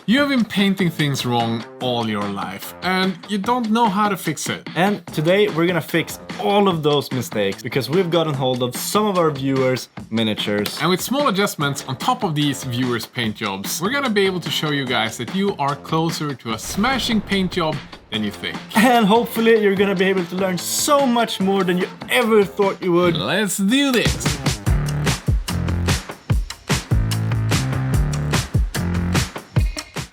You have been painting things wrong all your life, and you don't know how to fix it. And today we're gonna fix all of those mistakes because we've gotten hold of some of our viewers' miniatures. And with small adjustments on top of these viewers' paint jobs, we're gonna be able to show you guys that you are closer to a smashing paint job than you think. And hopefully you're gonna be able to learn so much more than you ever thought you would. Let's do this!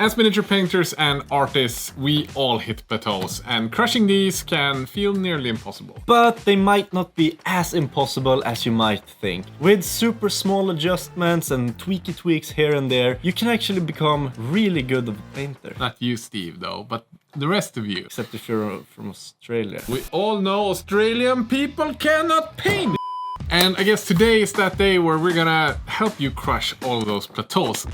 As miniature painters and artists, we all hit plateaus, and crushing these can feel nearly impossible. But they might not be as impossible as you might think. With super small adjustments and tweaky tweaks here and there, you can actually become really good of a painter. Not you, Steve, though, but the rest of you. Except if you're from Australia. We all know Australian people cannot paint! And I guess today is that day where we're gonna help you crush all of those plateaus.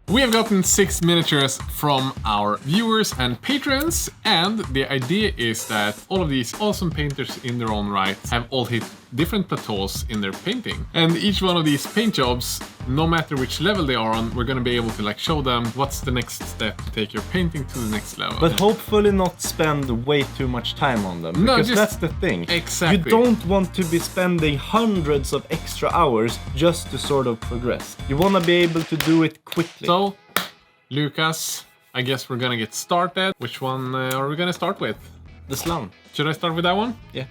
We have gotten 6 miniatures from our viewers and patrons, and the idea is that all of these awesome painters in their own right have all hit different plateaus in their painting. And each one of these paint jobs, no matter which level they are on, we're gonna be able to show them what's the next step to take your painting to the next level. But hopefully not spend way too much time on them, because that's the thing. Exactly. You don't want to be spending hundreds of extra hours just to sort of progress. You want to be able to do it quickly. So, Lucas, I guess we're gonna get started. Which one are we gonna start with? The slann. Should I start with that one? Yeah.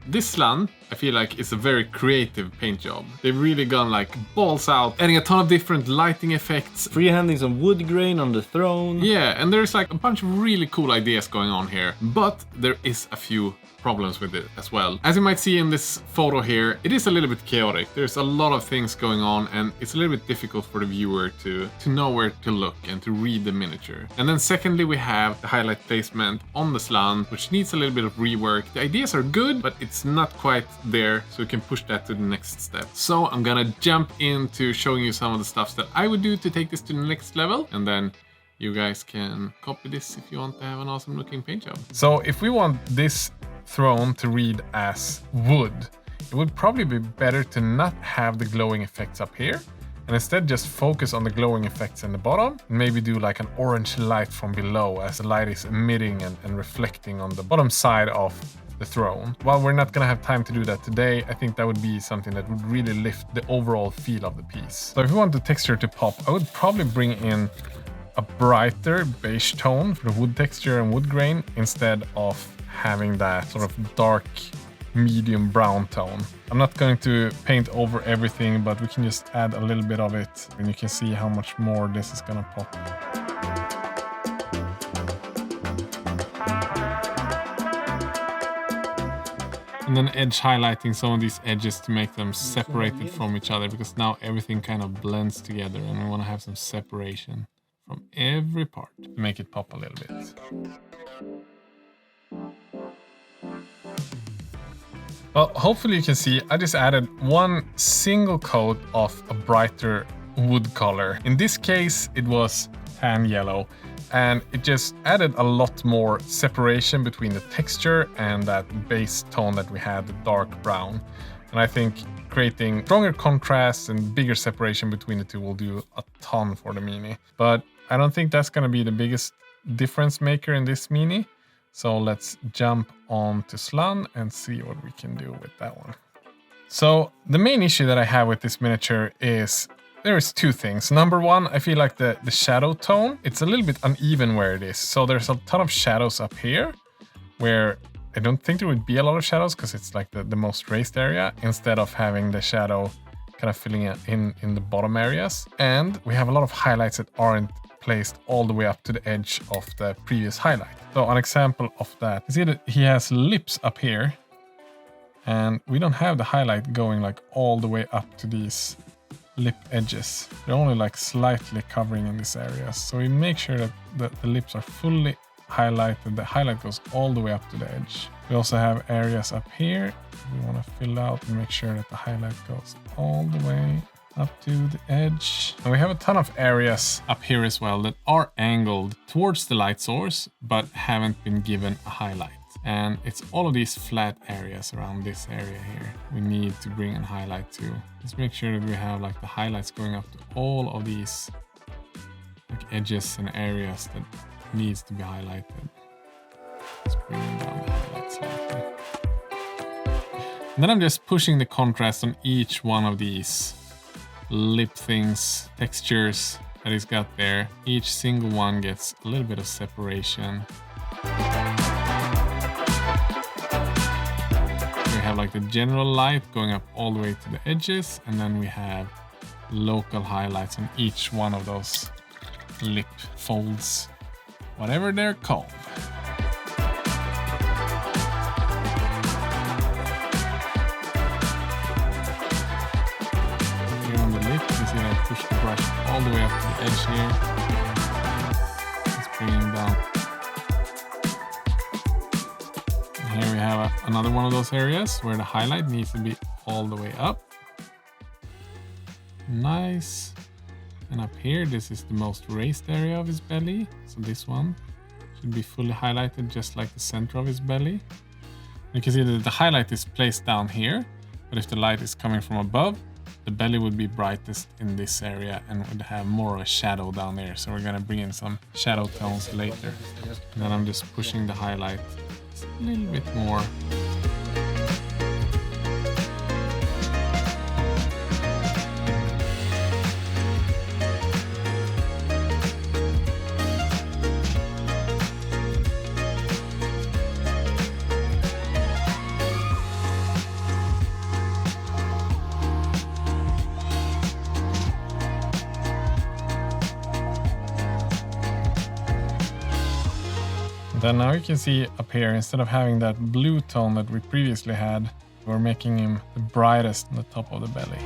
This slann, I feel like, is a very creative paint job. They've really gone balls out, adding a ton of different lighting effects. Freehanding some wood grain on the throne. Yeah, and there's a bunch of really cool ideas going on here. But there is a few problems with it as well. As you might see in this photo here, it is a little bit chaotic. There's a lot of things going on, and it's a little bit difficult for the viewer to know where to look and to read the miniature. And then secondly, we have the highlight placement on the slann, which needs a little bit of rework. The ideas are good, but it's not quite there, so we can push that to the next step. So I'm gonna jump into showing you some of the stuff that I would do to take this to the next level, and then you guys can copy this if you want to have an awesome looking paint job. So if we want this throne to read as wood, it would probably be better to not have the glowing effects up here and instead just focus on the glowing effects in the bottom and maybe do an orange light from below as the light is emitting and reflecting on the bottom side of the throne. While we're not gonna have time to do that today, I think that would be something that would really lift the overall feel of the piece. So if we want the texture to pop, I would probably bring in a brighter beige tone for the wood texture and wood grain instead of having that sort of dark medium brown tone. I'm not going to paint over everything, but we can just add a little bit of it and you can see how much more this is gonna pop. And then edge highlighting some of these edges to make them separated from each other, because now everything kind of blends together and we want to have some separation from every part to make it pop a little bit. Well, hopefully you can see I just added one single coat of a brighter wood color. In this case, it was tan yellow, and it just added a lot more separation between the texture and that base tone that we had, the dark brown. And I think creating stronger contrast and bigger separation between the two will do a ton for the mini. But I don't think that's going to be the biggest difference maker in this mini. So let's jump on to slann and see what we can do with that one. So the main issue that I have with this miniature is there's two things. Number one, I feel like the shadow tone, it's a little bit uneven where it is. So there's a ton of shadows up here where I don't think there would be a lot of shadows because it's the most raised area, instead of having the shadow kind of filling it in the bottom areas. And we have a lot of highlights that aren't placed all the way up to the edge of the previous highlight. So an example of that, you see that he has lips up here and we don't have the highlight going all the way up to these lip edges. They're only slightly covering in this area. So we make sure that the lips are fully highlighted. The highlight goes all the way up to the edge. We also have areas up here we want to fill out and make sure that the highlight goes all the way up to the edge. And we have a ton of areas up here as well that are angled towards the light source but haven't been given a highlight. And it's all of these flat areas around this area here we need to bring a highlight to. Let's make sure that we have like the highlights going up to all of these edges and areas that needs to be highlighted. Let's bring down the highlights slightly. And then I'm just pushing the contrast on each one of these lip things, textures that he's got there. Each single one gets a little bit of separation. We have like the general light going up all the way to the edges, and then we have local highlights on each one of those lip folds, whatever they're called. Here on the lip, you see I push the brush all the way up to the edge here. Let's bring him down. And here we have another one of those areas where the highlight needs to be all the way up. Nice. And up here, this is the most raised area of his belly. So this one should be fully highlighted just like the center of his belly. You can see that the highlight is placed down here, but if the light is coming from above, the belly would be brightest in this area and would have more of a shadow down there. So we're gonna bring in some shadow tones later. And then I'm just pushing the highlight just a little bit more. Then now you can see up here, instead of having that blue tone that we previously had, we're making him the brightest on the top of the belly.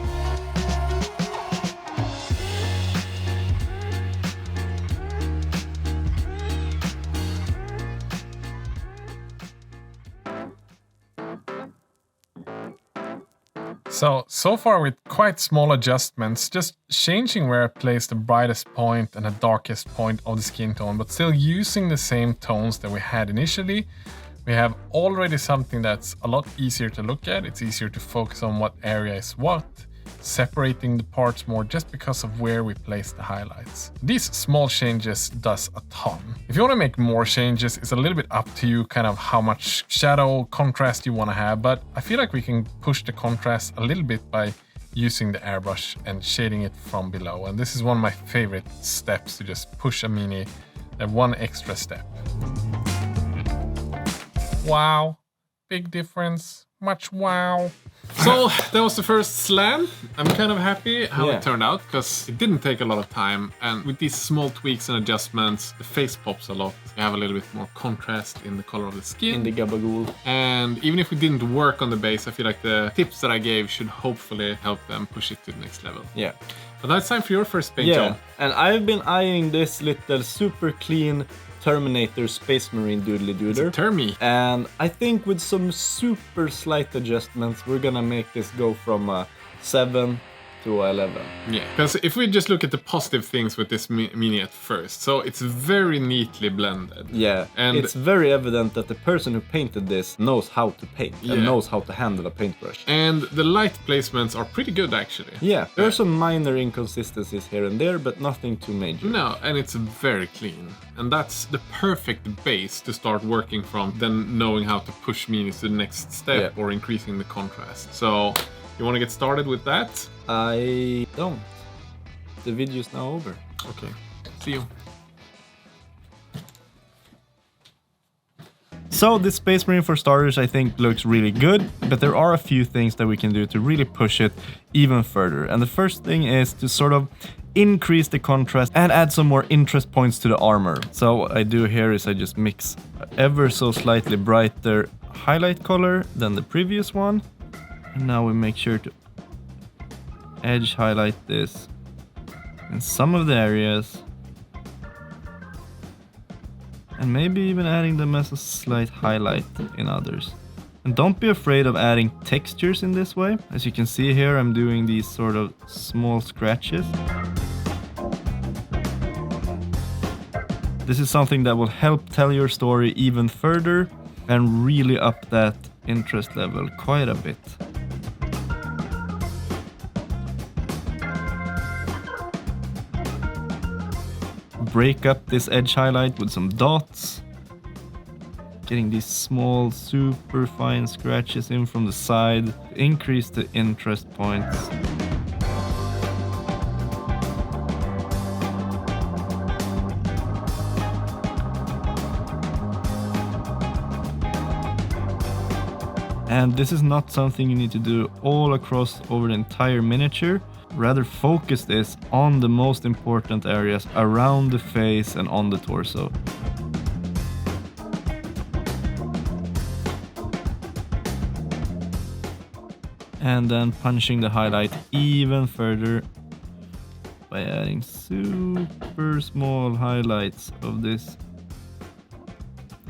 So far with quite small adjustments, just changing where I place the brightest point and the darkest point of the skin tone, but still using the same tones that we had initially, we have already something that's a lot easier to look at. It's easier to focus on what area is what, separating the parts more just because of where we place the highlights. These small changes does a ton. If you want to make more changes, it's a little bit up to you kind of how much shadow contrast you want to have, but I feel like we can push the contrast a little bit by using the airbrush and shading it from below. And this is one of my favorite steps, to just push a mini, one extra step. Wow, big difference, much wow. So that was the first slann. I'm kind of happy how it turned out, because it didn't take a lot of time, and with these small tweaks and adjustments, the face pops a lot. You have a little bit more contrast in the color of the skin. In the gabagool. And even if we didn't work on the base, I feel like the tips that I gave should hopefully help them push it to the next level. Yeah. But now it's time for your first paint job. And I've been eyeing this little super clean Terminator Space Marine doodly dooder. Termi. And I think with some super slight adjustments, we're gonna make this go from 7 to 11. Yeah, because if we just look at the positive things with this mini at first, so it's very neatly blended. Yeah, and it's very evident that the person who painted this knows how to paint and knows how to handle a paintbrush. And the light placements are pretty good, actually. Yeah, there are some minor inconsistencies here and there, but nothing too major. No, and it's very clean. And that's the perfect base to start working from, then knowing how to push minis to the next step or increasing the contrast. So, you want to get started with that? I don't. The video's now over. Okay, see you. So this Space Marine, for starters, I think looks really good, but there are a few things that we can do to really push it even further. And the first thing is to sort of increase the contrast and add some more interest points to the armor. So what I do here is I just mix ever so slightly brighter highlight color than the previous one. And now we make sure to edge highlight this in some of the areas. And maybe even adding them as a slight highlight in others. And don't be afraid of adding textures in this way. As you can see here, I'm doing these sort of small scratches. This is something that will help tell your story even further and really up that interest level quite a bit. break up this edge highlight with some dots. Getting these small, super fine scratches in from the side. Increase the interest points. And this is not something you need to do all across over the entire miniature. Rather focus this on the most important areas around the face and on the torso. And then punching the highlight even further by adding super small highlights of this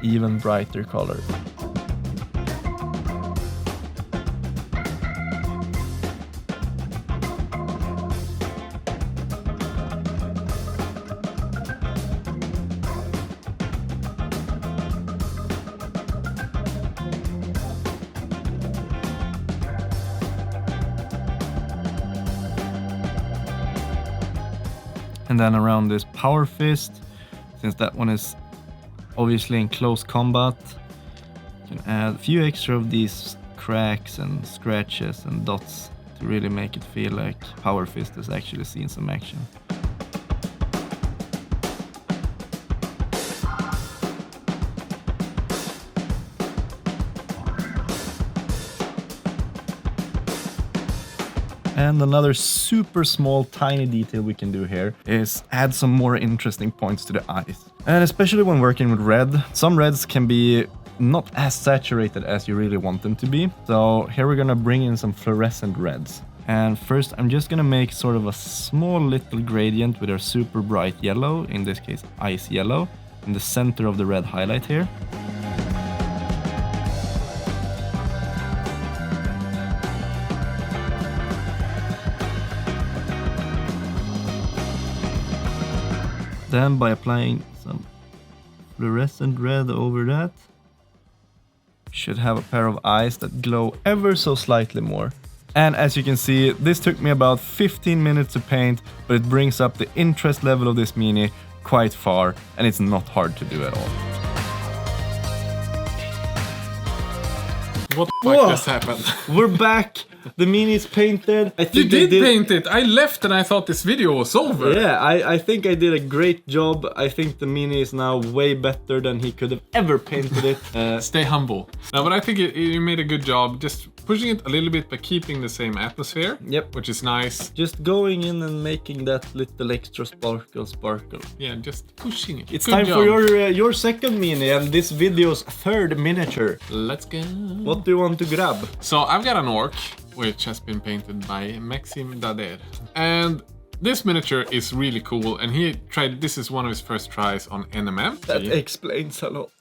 even brighter color. And then around this power fist, since that one is obviously in close combat, you can add a few extra of these cracks and scratches and dots to really make it feel like power fist has actually seen some action. And another super small tiny detail we can do here is add some more interesting points to the eyes. And especially when working with red, some reds can be not as saturated as you really want them to be. So here we're gonna bring in some fluorescent reds. And first I'm just gonna make sort of a small little gradient with our super bright yellow, in this case ice yellow, in the center of the red highlight here. Then by applying some fluorescent red over that, you should have a pair of eyes that glow ever so slightly more. And as you can see, this took me about 15 minutes to paint, but it brings up the interest level of this mini quite far, and it's not hard to do at all. What the fuck just happened? We're back! The mini is painted. I think you did paint it! I left and I thought this video was over. Yeah, I think I did a great job. I think the mini is now way better than he could have ever painted it. Stay humble. No, but I think you made a good job. Just pushing it a little bit but keeping the same atmosphere. Yep. Which is nice. Just going in and making that little extra sparkle. Yeah, just pushing it. It's good time job. For your second mini and this video's third miniature. Let's go. What do you want to grab? So I've got an orc, which has been painted by Maxime. And this miniature is really cool, and this is one of his first tries on NMM. That explains a lot.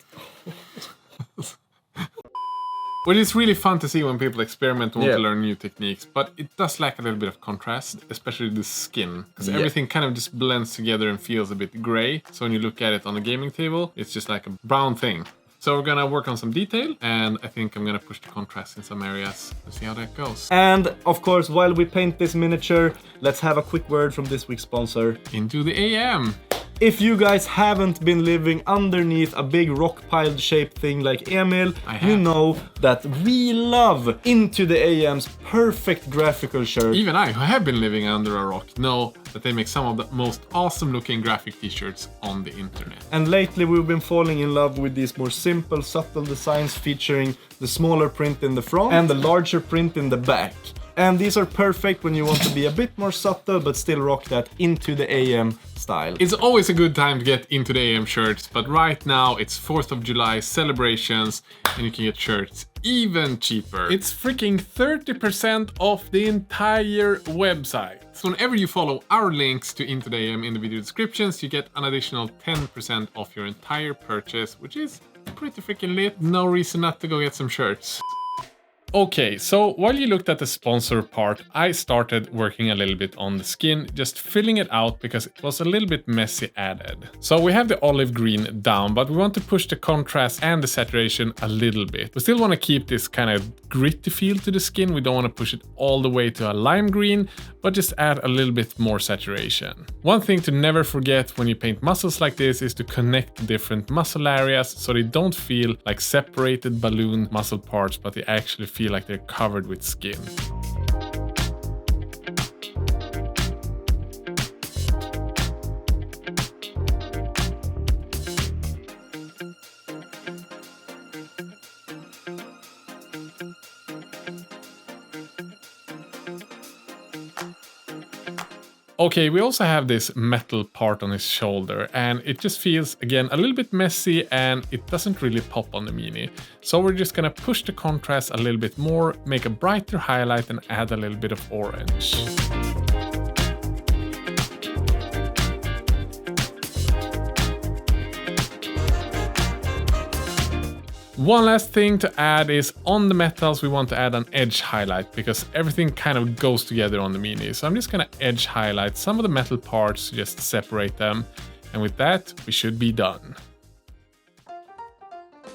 Well, it's really fun to see when people experiment and want to learn new techniques, but it does lack a little bit of contrast, especially the skin, because everything kind of just blends together and feels a bit gray. So when you look at it on a gaming table, it's just like a brown thing. So we're gonna work on some detail, and I think I'm gonna push the contrast in some areas and see how that goes. And of course, while we paint this miniature, let's have a quick word from this week's sponsor. Into the AM. If you guys haven't been living underneath a big rock piled shaped thing like Emil, you know that we love Into the AM's perfect graphical shirt. Even I, who have been living under a rock, know that they make some of the most awesome looking graphic t-shirts on the internet. And lately we've been falling in love with these more simple, subtle designs featuring the smaller print in the front and the larger print in the back. And these are perfect when you want to be a bit more subtle but still rock that Into the AM style. It's always a good time to get Into the AM shirts, but right now it's 4th of July celebrations and you can get shirts even cheaper. It's freaking 30% off the entire website. So whenever you follow our links to Into the AM in the video descriptions, you get an additional 10% off your entire purchase, which is pretty freaking lit. No reason not to go get some shirts. Okay, so while you looked at the sponsor part, I started working a little bit on the skin, just filling it out because it was a little bit messy added. So we have the olive green down, but we want to push the contrast and the saturation a little bit. We still want to keep this kind of gritty feel to the skin. We don't want to push it all the way to a lime green, but just add a little bit more saturation. One thing to never forget when you paint muscles like this is to connect the different muscle areas so they don't feel like separated balloon muscle parts, but they actually feel like they're covered with skin. Okay, we also have this metal part on his shoulder, and it just feels, again, a little bit messy, and it doesn't really pop on the Mini. So we're just gonna push the contrast a little bit more, make a brighter highlight, and add a little bit of orange. One last thing to add is on the metals we want to add an edge highlight because everything kind of goes together on the Mini. So I'm just gonna edge highlight some of the metal parts, just separate them. And with that, we should be done.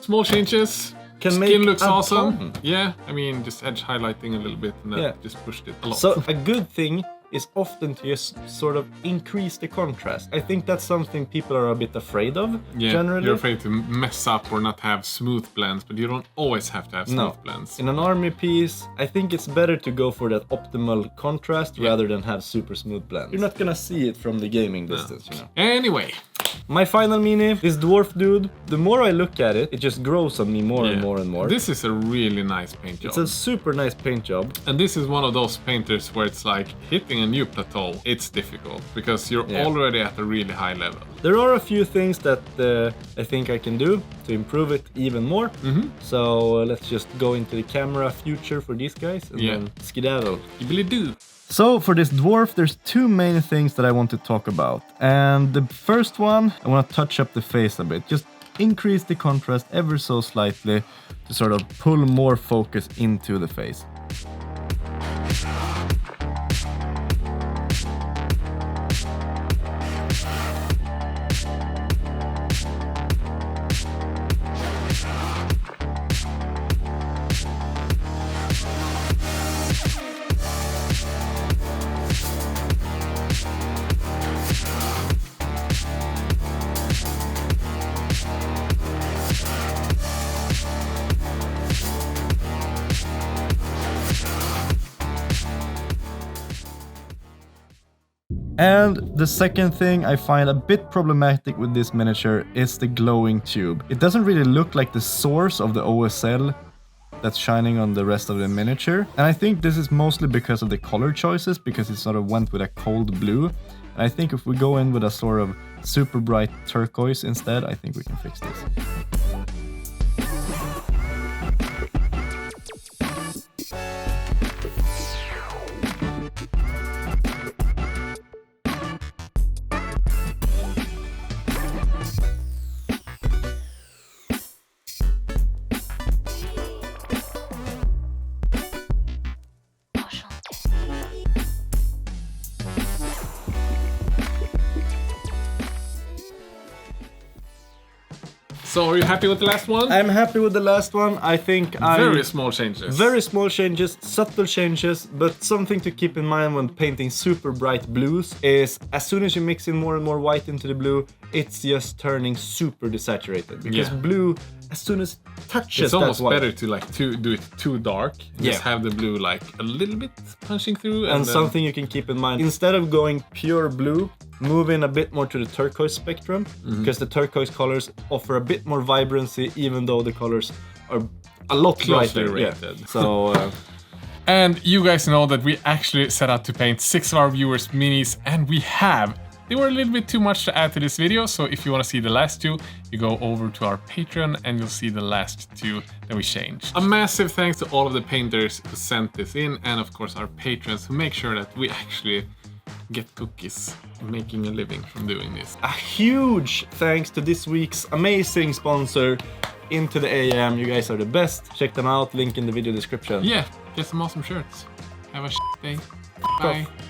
Small changes. Skin looks awesome. Yeah, I mean, just edge highlighting a little bit and then just pushed it a lot. So a good thing is often to just sort of increase the contrast. I think that's something people are a bit afraid of, generally. You're afraid to mess up or not have smooth blends, but you don't always have to have smooth blends. In an army piece, I think it's better to go for that optimal contrast rather than have super smooth blends. You're not gonna see it from the gaming distance, you know. Anyway. My final Mini, this dwarf dude, the more I look at it, it just grows on me more and more and more. This is a really nice paint job. It's a super nice paint job. And this is one of those painters where it's like hitting a new plateau. It's difficult because you're already at a really high level. There are a few things that I think I can do to improve it even more. So let's just go into the camera future for these guys and then skedaddle. You really do. So for this dwarf, there's two main things that I want to talk about. And the first one, I want to touch up the face a bit. Just increase the contrast ever so slightly to sort of pull more focus into the face. And the second thing I find a bit problematic with this miniature is the glowing tube. It doesn't really look like the source of the OSL that's shining on the rest of the miniature. And I think this is mostly because of the color choices, because it sort of went with a cold blue. And I think if we go in with a sort of super bright turquoise instead, I think we can fix this. So are you happy with the last one? I'm happy with the last one. I think Very small changes. Very small changes, subtle changes, but something to keep in mind when painting super bright blues is as soon as you mix in more and more white into the blue, it's just turning super desaturated. Because blue, as soon as it touches it's almost that white, better to like do it too dark. Just have the blue like a little bit punching through. And something you can keep in mind, instead of going pure blue, move in a bit more to the turquoise spectrum, because the turquoise colors offer a bit more vibrancy, even though the colors are a lot closely brighter. rated. Yeah. So, and you guys know that we actually set out to paint 6 of our viewers' minis, and we have. They were a little bit too much to add to this video, so if you want to see the last 2, you go over to our Patreon and you'll see the last 2 that we changed. A massive thanks to all of the painters who sent this in, and of course our patrons who make sure that we actually get cookies, making a living from doing this. A huge thanks to this week's amazing sponsor, into the AM. You guys are the best. Check them out. Link in the video description. Yeah, get some awesome shirts. Have a day. Bye.